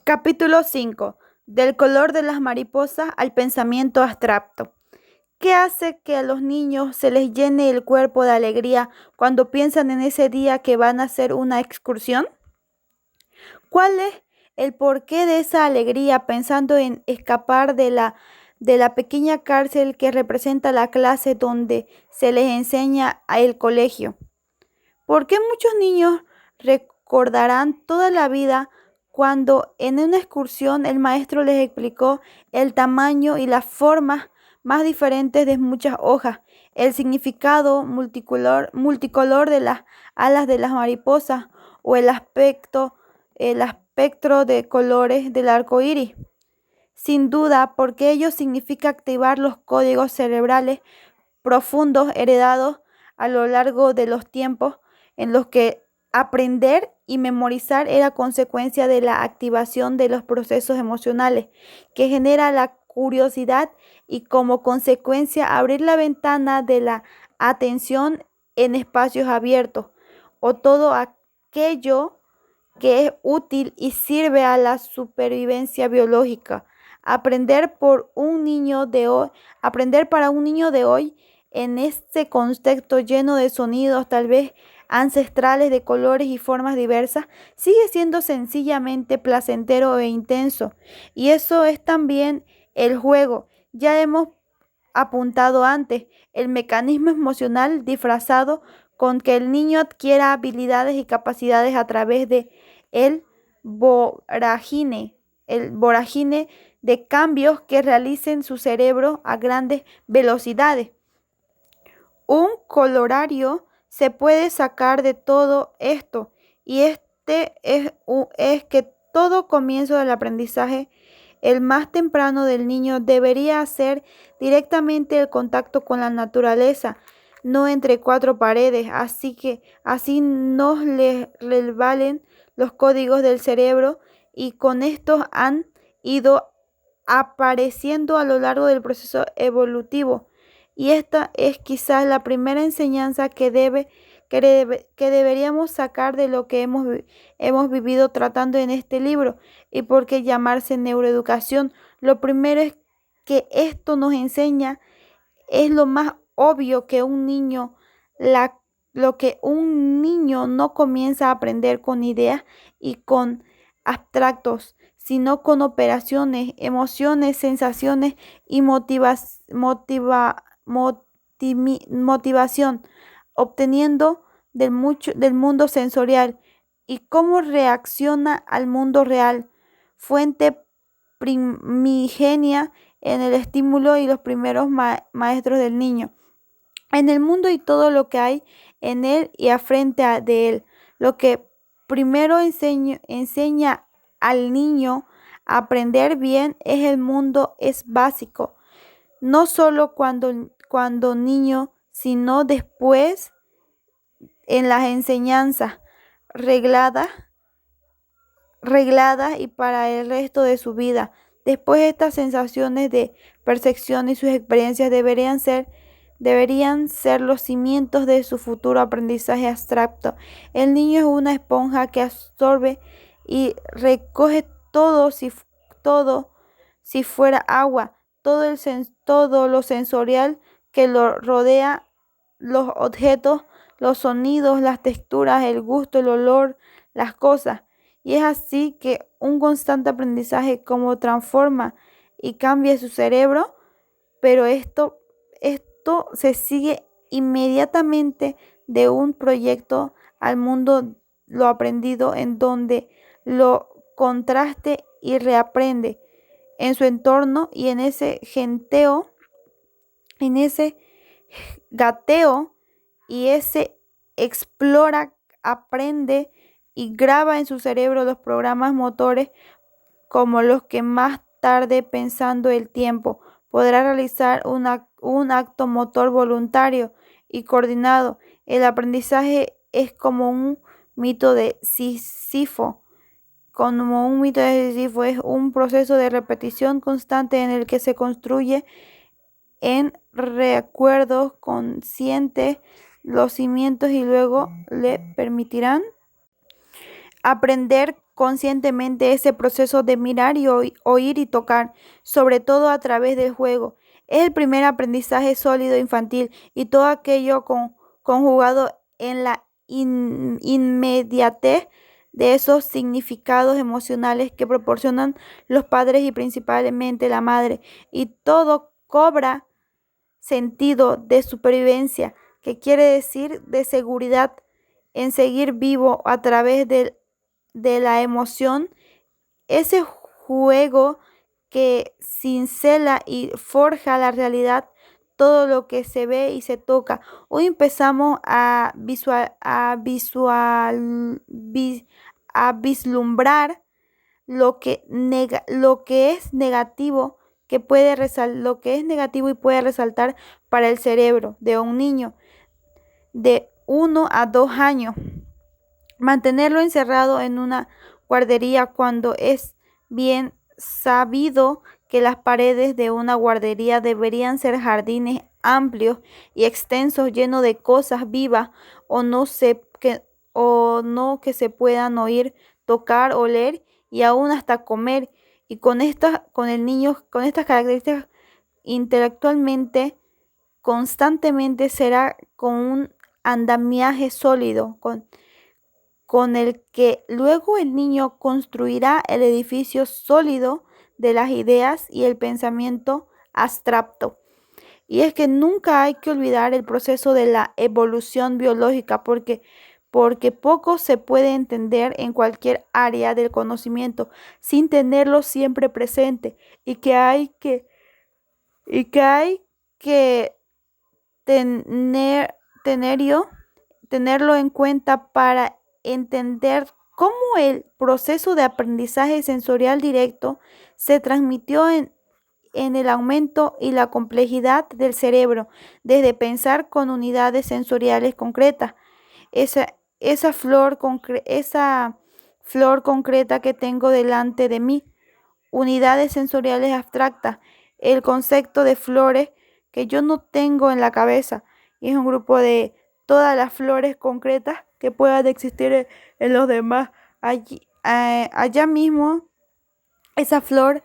Capítulo 5. Del color de las mariposas al pensamiento abstracto. ¿Qué hace que a los niños se les llene el cuerpo de alegría cuando piensan en ese día que van a hacer una excursión? ¿Cuál es el porqué de esa alegría pensando en escapar de la pequeña cárcel que representa la clase donde se les enseña el colegio? ¿Por qué muchos niños recordarán toda la vida cuando en una excursión el maestro les explicó el tamaño y las formas más diferentes de muchas hojas, el significado multicolor de las alas de las mariposas o el espectro de colores del arco iris? Sin duda, porque ello significa activar los códigos cerebrales profundos heredados a lo largo de los tiempos en los que aprender y memorizar era consecuencia de la activación de los procesos emocionales que genera la curiosidad y como consecuencia abrir la ventana de la atención en espacios abiertos o todo aquello que es útil y sirve a la supervivencia biológica. Aprender para un niño de hoy en este contexto lleno de sonidos tal vez ancestrales de colores y formas diversas, sigue siendo sencillamente placentero e intenso. Y eso es también el juego. Ya hemos apuntado antes, el mecanismo emocional disfrazado con que el niño adquiera habilidades y capacidades a través de el vorágine, el vorágine de cambios que realicen su cerebro a grandes velocidades. Un colorario se puede sacar de todo esto y es que todo comienzo del aprendizaje, el más temprano del niño, debería ser directamente el contacto con la naturaleza, no entre cuatro paredes, así nos les resbalen los códigos del cerebro y con estos han ido apareciendo a lo largo del proceso evolutivo. Y esta es quizás la primera enseñanza que deberíamos sacar de lo que hemos vivido tratando en este libro. ¿Y por qué llamarse neuroeducación? Lo primero es que esto nos enseña, es lo más obvio que lo que un niño no comienza a aprender con ideas y con abstractos, sino con operaciones, emociones, sensaciones y motivación, obteniendo del mundo sensorial y cómo reacciona al mundo real, fuente primigenia en el estímulo y los primeros maestros del niño, en el mundo y todo lo que hay en él y a frente de él. Lo que primero enseña al niño a aprender bien es el mundo, es básico, no solo cuando niño, sino después en las enseñanzas regladas y para el resto de su vida. Después estas sensaciones de percepción y sus experiencias deberían ser los cimientos de su futuro aprendizaje abstracto. El niño es una esponja que absorbe y recoge todo si fuera agua, todo lo sensorial que lo rodea, los objetos, los sonidos, las texturas, el gusto, el olor, las cosas. Y es así que un constante aprendizaje como transforma y cambia su cerebro, pero esto se sigue inmediatamente de un proyecto al mundo lo aprendido en donde lo contraste y reaprende en su entorno y en ese gateo y ese explora, aprende y graba en su cerebro los programas motores como los que más tarde, pensando el tiempo, podrá realizar un acto motor voluntario y coordinado. El aprendizaje es como un mito de Sísifo. Es un proceso de repetición constante en el que se construye en recuerdos conscientes los cimientos y luego le permitirán aprender conscientemente ese proceso de mirar y oír y tocar, sobre todo a través del juego. Es el primer aprendizaje sólido infantil y todo aquello conjugado en la inmediatez de esos significados emocionales que proporcionan los padres y principalmente la madre. Y todo cobra sentido de supervivencia, que quiere decir de seguridad en seguir vivo a través de la emoción, ese juego que cincela y forja la realidad, todo lo que se ve y se toca. Hoy empezamos a vislumbrar lo que es negativo lo que es negativo y puede resaltar para el cerebro de un niño de 1 a 2 años. Mantenerlo encerrado en una guardería cuando es bien sabido que las paredes de una guardería deberían ser jardines amplios y extensos llenos de cosas vivas o no que se puedan oír, tocar, oler y aún hasta comer. Y con el niño con estas características intelectualmente constantemente será con un andamiaje sólido con el que luego el niño construirá el edificio sólido de las ideas y el pensamiento abstracto. Y es que nunca hay que olvidar el proceso de la evolución biológica porque poco se puede entender en cualquier área del conocimiento sin tenerlo siempre presente y que hay que tener, tenerlo en cuenta para entender cómo el proceso de aprendizaje sensorial directo se transmitió en el aumento y la complejidad del cerebro, desde pensar con unidades sensoriales concretas. Esa flor concreta que tengo delante de mí, unidades sensoriales abstractas, el concepto de flores que yo no tengo en la cabeza, y es un grupo de todas las flores concretas que puedan existir en los demás. Allá mismo, esa flor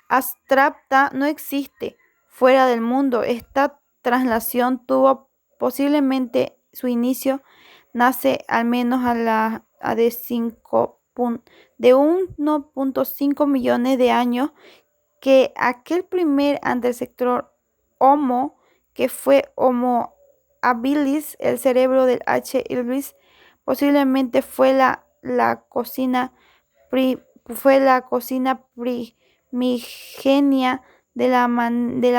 abstracta no existe fuera del mundo. Esta traslación tuvo posiblemente su inicio, nace al menos de 1,5 millones de años, que aquel primer antecesor Homo, que fue Homo habilis, el cerebro del H. Ilvis, posiblemente fue la cocina primigenia de la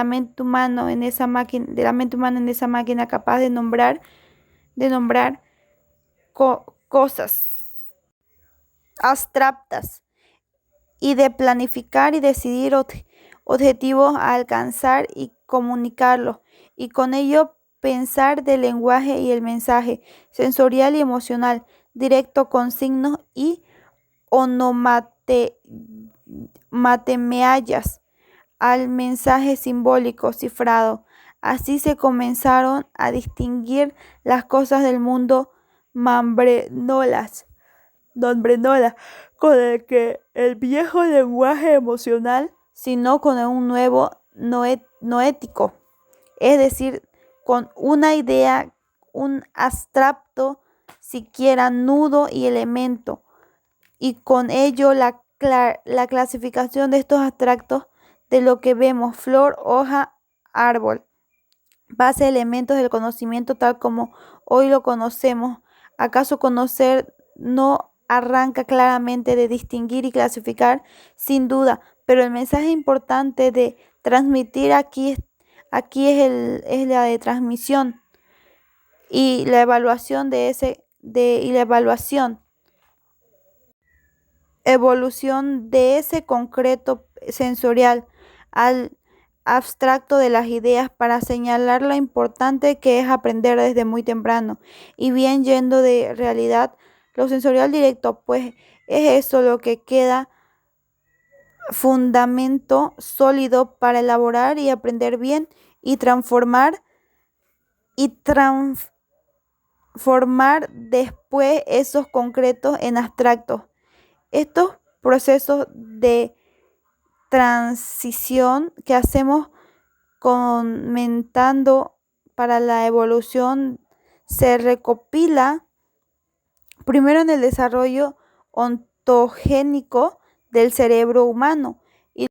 mente humana en esa máquina capaz de nombrar cosas abstractas y de planificar y decidir objetivos a alcanzar y comunicarlos, y con ello pensar del lenguaje y el mensaje sensorial y emocional directo con signos y onomatopeyas al mensaje simbólico cifrado. Así se comenzaron a distinguir las cosas del mundo membranolas con el viejo lenguaje emocional, sino con un nuevo noético, es decir, con una idea, un abstracto, siquiera nudo y elemento, y con ello la clasificación de estos abstractos de lo que vemos: flor, hoja, árbol, base, elementos del conocimiento tal como hoy lo conocemos. ¿Acaso conocer no arranca claramente de distinguir y clasificar? Sin duda, pero el mensaje importante de transmitir aquí es la de transmisión y la evaluación evolución de ese concreto sensorial al abstracto de las ideas, para señalar lo importante que es aprender desde muy temprano. Y bien, yendo de realidad, lo sensorial directo, pues es eso lo que queda fundamento sólido para elaborar y aprender bien y transformar después esos concretos en abstractos. Estos procesos de transición que hacemos comentando para la evolución se recopila primero en el desarrollo ontogénico del cerebro humano y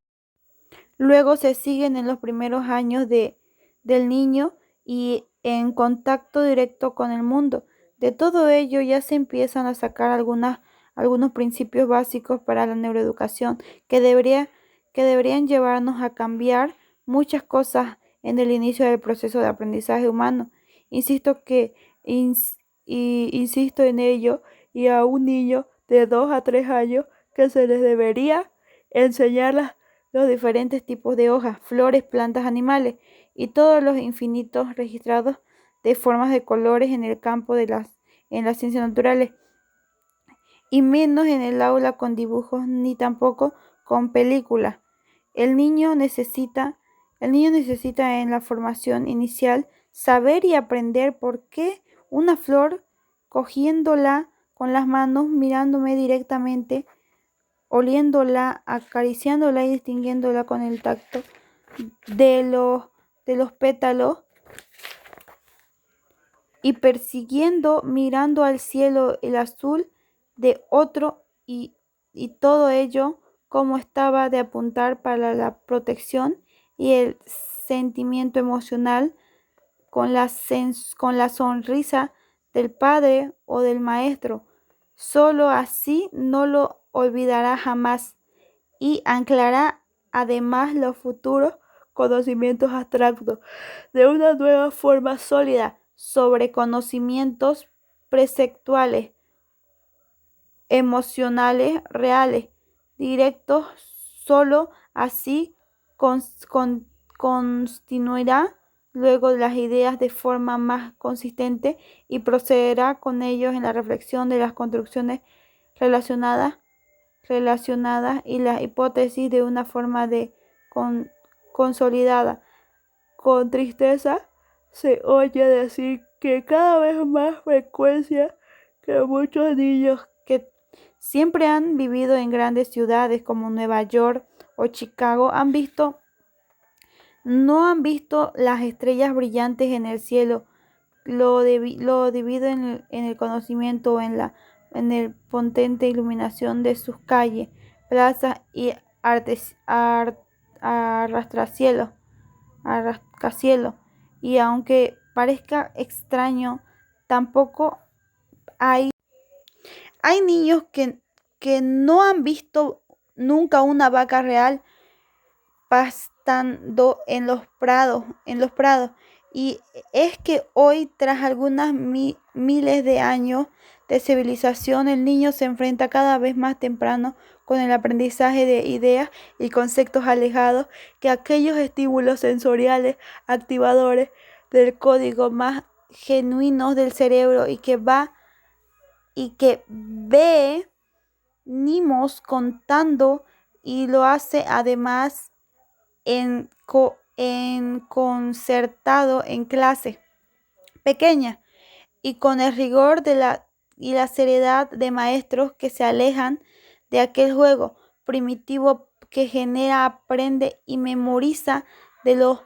luego se siguen en los primeros años del niño y en contacto directo con el mundo. De todo ello ya se empiezan a sacar algunos principios básicos para la neuroeducación que deberían llevarnos a cambiar muchas cosas en el inicio del proceso de aprendizaje humano. Insisto que insisto en ello y a un niño de 2 a 3 años que se les debería enseñar los diferentes tipos de hojas, flores, plantas, animales y todos los infinitos registrados de formas de colores en el campo en las ciencias naturales y menos en el aula con dibujos ni tampoco con películas. El niño necesita, el niño necesita en la formación inicial saber y aprender por qué una flor, cogiéndola con las manos, mirándome directamente, oliéndola, acariciándola y distinguiéndola con el tacto de los pétalos y persiguiendo, mirando al cielo el azul de otro y todo ello como estaba de apuntar para la protección y el sentimiento emocional con la sonrisa del padre o del maestro. Solo así no lo olvidará jamás y anclará además los futuros conocimientos abstractos de una nueva forma sólida sobre conocimientos preceptuales, emocionales, reales, directos. Solo así continuará luego las ideas de forma más consistente y procederá con ellos en la reflexión de las construcciones relacionadas y las hipótesis de una forma consolidada. Con tristeza se oye decir que cada vez más frecuencia que muchos niños que siempre han vivido en grandes ciudades como Nueva York o Chicago no han visto las estrellas brillantes en el cielo, lo debido en el conocimiento o en el potente iluminación de sus calles, plazas y arrastracielos. Y aunque parezca extraño, tampoco hay niños que no han visto nunca una vaca real pastando en los prados. Y es que hoy, tras algunas miles de años de civilización, el niño se enfrenta cada vez más temprano con el aprendizaje de ideas y conceptos alejados que aquellos estímulos sensoriales activadores del código más genuinos del cerebro y que venimos contando y lo hace además en concertado en clase pequeña y con el rigor y la seriedad de maestros que se alejan de aquel juego primitivo que genera, aprende y memoriza de lo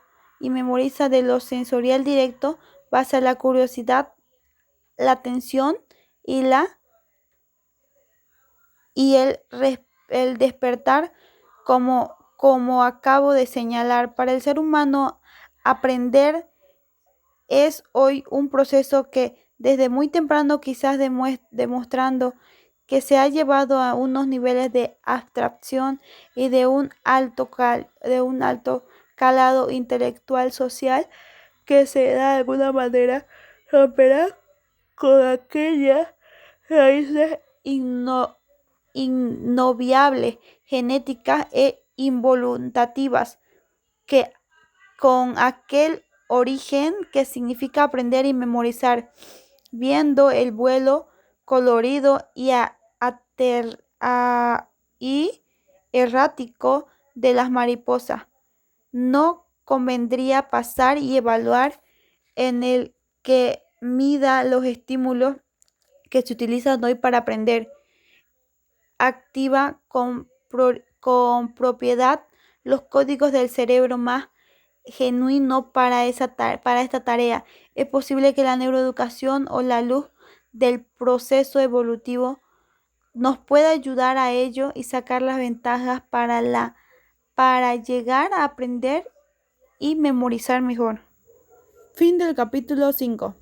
sensorial directo, basa la curiosidad, la atención y el despertar como acabo de señalar. Para el ser humano, aprender es hoy un proceso que desde muy temprano quizás demostrando que se ha llevado a unos niveles de abstracción y de un alto calado intelectual social que se da de alguna manera romperá con aquellas raíces inobviables, genéticas e involuntativas que con aquel origen que significa aprender y memorizar, viendo el vuelo colorido y errático de las mariposas. No convendría pasar y evaluar en el que mida los estímulos que se utilizan hoy para aprender activa con propiedad los códigos del cerebro más genuino para esta tarea. Es posible que la neuroeducación o la luz del proceso evolutivo nos pueda ayudar a ello y sacar las ventajas para llegar a aprender y memorizar mejor. Fin del capítulo 5.